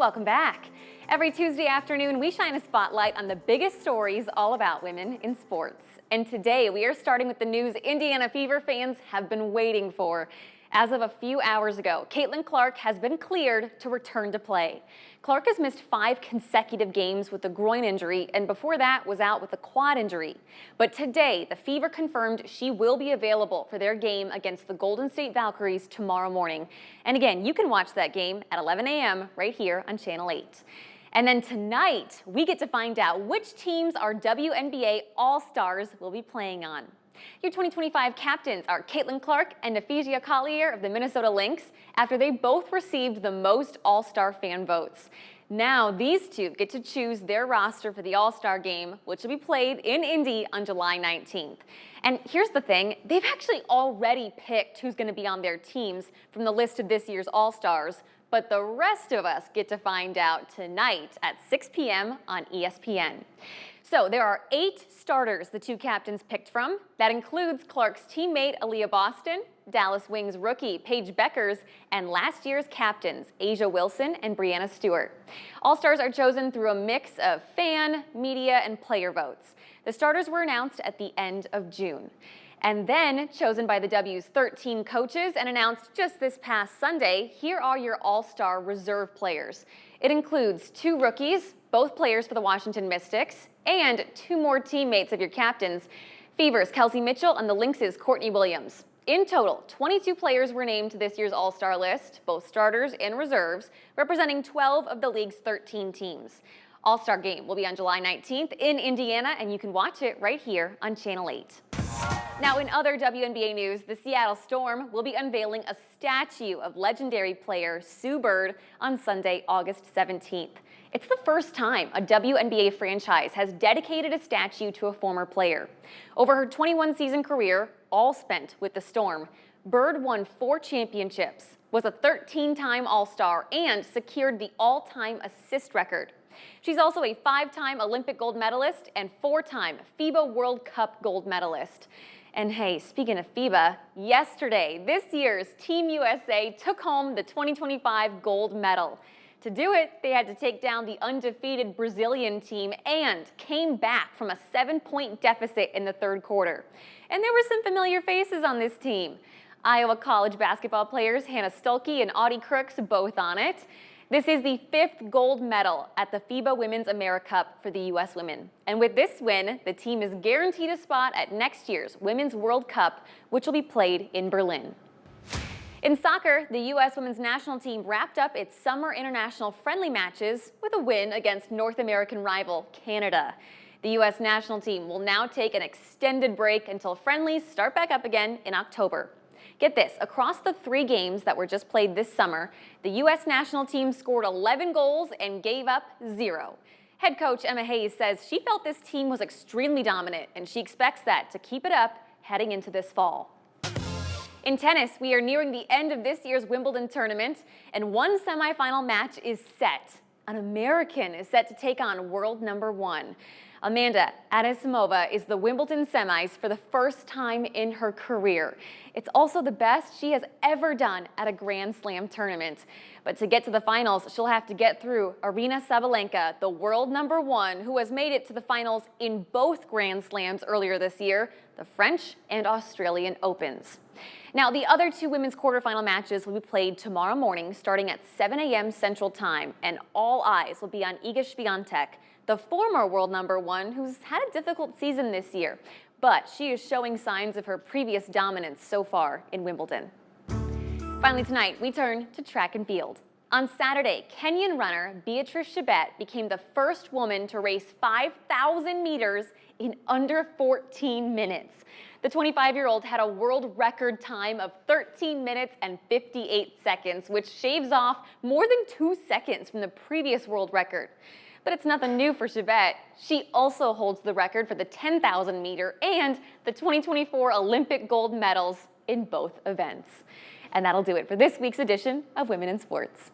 Welcome back. Every Tuesday afternoon, we shine a spotlight on the biggest stories all about women in sports. And today, we are starting with the news Indiana Fever fans have been waiting for. As of a few hours ago, Caitlin Clark has been cleared to return to play. Clark has missed 5 consecutive games with a groin injury, and before that was out with a quad injury. But today, the Fever confirmed she will be available for their game against the Golden State Valkyries tomorrow morning. And again, you can watch that game at 11 a.m. right here on Channel 8. And then tonight, we get to find out which teams our WNBA All-Stars will be playing on. Your 2025 captains are Caitlin Clark and Nephesia Collier of the Minnesota Lynx after they both received the most All-Star fan votes. Now these two get to choose their roster for the All-Star game, which will be played in Indy on July 19th. And here's the thing, they've actually already picked who's going to be on their teams from the list of this year's All-Stars, but the rest of us get to find out tonight at 6 p.m. on ESPN. So there are 8 starters the two captains picked from. That includes Clark's teammate Aaliyah Boston, Dallas Wings rookie Paige Beckers, and last year's captains Asia Wilson and Brianna Stewart. All-Stars are chosen through a mix of fan, media, and player votes. The starters were announced at the end of June, and then chosen by the W's 13 coaches and announced just this past Sunday. Here are your All-Star reserve players. It includes 2 rookies, both players for the Washington Mystics, and 2 more teammates of your captains, Fever's Kelsey Mitchell and the Lynx's Courtney Williams. In total, 22 players were named to this year's All-Star list, both starters and reserves, representing 12 of the league's 13 teams. All-Star game will be on July 19th in Indiana, and you can watch it right here on Channel 8. Now, in other WNBA news, the Seattle Storm will be unveiling a statue of legendary player Sue Bird on Sunday, August 17th. It's the first time a WNBA franchise has dedicated a statue to a former player. Over her 21-season career, all spent with the Storm, Bird won 4 championships, was a 13-time All-Star, and secured the all-time assist record. She's also a 5-time Olympic gold medalist and 4-time FIBA World Cup gold medalist. And hey, speaking of FIBA, yesterday, this year's Team USA took home the 2025 gold medal. To do it, they had to take down the undefeated Brazilian team and came back from a 7-point deficit in the 3rd quarter. And there were some familiar faces on this team. Iowa College basketball players Hannah Stuelke and Audie Crooks both on it. This is the 5th gold medal at the FIBA Women's AmeriCup for the U.S. women. And with this win, the team is guaranteed a spot at next year's Women's World Cup, which will be played in Berlin. In soccer, the U.S. women's national team wrapped up its summer international friendly matches with a win against North American rival Canada. The U.S. national team will now take an extended break until friendlies start back up again in October. Get this, across the 3 games that were just played this summer, the U.S. national team scored 11 goals and gave up 0. Head coach Emma Hayes says she felt this team was extremely dominant, and she expects that to keep it up heading into this fall. In tennis, we are nearing the end of this year's Wimbledon tournament, and one semifinal match is set. An American is set to take on world number 1. Amanda Anisimova is the Wimbledon semis for the first time in her career. It's also the best she has ever done at a Grand Slam tournament. But to get to the finals, she'll have to get through Aryna Sabalenka, the world number 1, who has made it to the finals in both Grand Slams earlier this year, the French and Australian Opens. Now, the other 2 women's quarterfinal matches will be played tomorrow morning starting at 7 a.m. Central Time, and all eyes will be on Iga Swiatek, the former world number 1 who's had a difficult season this year, but she is showing signs of her previous dominance so far in Wimbledon. Finally tonight, we turn to track and field. On Saturday, Kenyan runner Beatrice Chebet became the first woman to race 5,000 meters in under 14 minutes. The 25-year-old had a world record time of 13 minutes and 58 seconds, which shaves off more than 2 seconds from the previous world record. But it's nothing new for Chebet. She also holds the record for the 10,000 meter and the 2024 Olympic gold medals in both events. And that'll do it for this week's edition of Women in Sports.